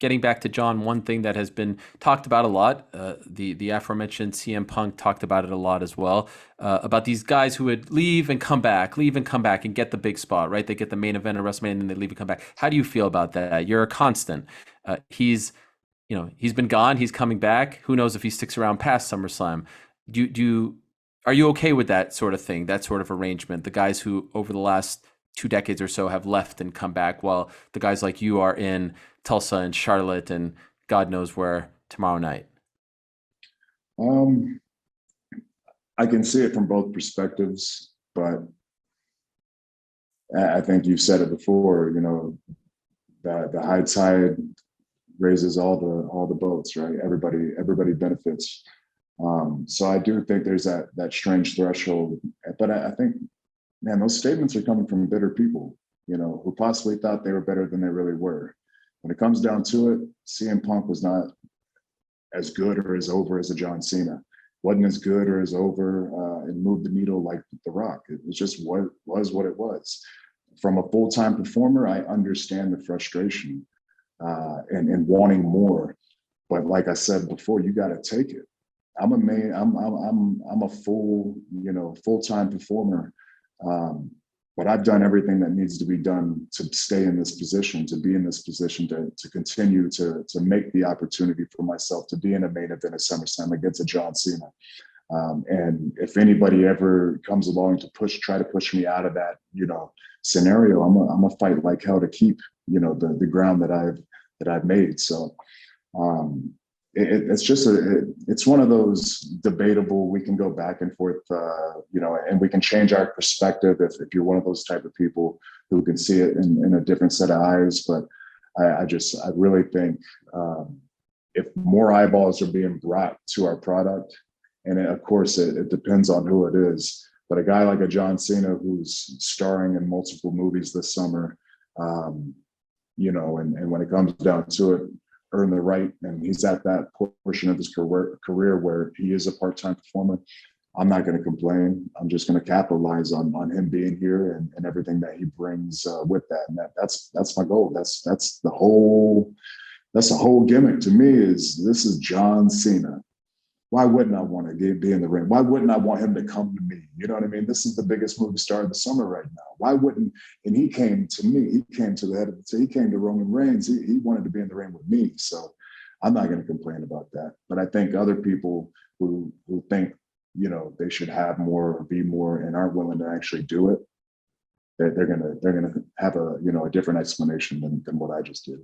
getting back to John, one thing that has been talked about a lot, the aforementioned CM Punk talked about it a lot as well, about these guys who would leave and come back, and get the big spot, right? They get the main event of WrestleMania and then they leave and come back. How do you feel about that? You're a constant. He's been gone. He's coming back. Who knows if he sticks around past SummerSlam? Are you okay with that sort of thing, that sort of arrangement? The guys who over the last 2 decades or so have left and come back, while the guys like you are in Tulsa and Charlotte and God knows where tomorrow night. Um, I can see it from both perspectives, but I think you've said it before. The high tide raises all the boats, right? Everybody benefits. So I do think there's that strange threshold, but I think, man, those statements are coming from bitter people, who possibly thought they were better than they really were. When it comes down to it, CM Punk was not as good or as over as a John Cena. Wasn't as good or as over and moved the needle like The Rock. It was just what it was. From a full-time performer, I understand the frustration and wanting more. But like I said before, you got to take it. I'm a full-time performer. But I've done everything that needs to be done to stay in this position, to be in this position, to continue to make the opportunity for myself to be in a main event at SummerSlam against a John Cena. And if anybody ever comes along to try to push me out of that, scenario, I'm gonna fight like hell to keep, the ground that I've made. So it's one of those debatable. We can go back and forth, and we can change our perspective if you're one of those type of people who can see it in a different set of eyes. But I really think if more eyeballs are being brought to our product, and of course it depends on who it is, but a guy like a John Cena who's starring in multiple movies this summer, and when it comes down to it, earn the right, and he's at that portion of his career where he is a part-time performer, I'm not going to complain. I'm just going to capitalize on him being here and everything that he brings with that. And that's my goal. That's the whole gimmick to me. This is John Cena. Why wouldn't I want to be in the ring? Why wouldn't I want him to come to me? You know what I mean? This is the biggest movie star of the summer right now. Why wouldn't? And he came to me. He came to the head of the. He came to Roman Reigns. He wanted to be in the ring with me. So I'm not going to complain about that. But I think other people who think they should have more or be more and aren't willing to actually do it, they're gonna have a different explanation than what I just did.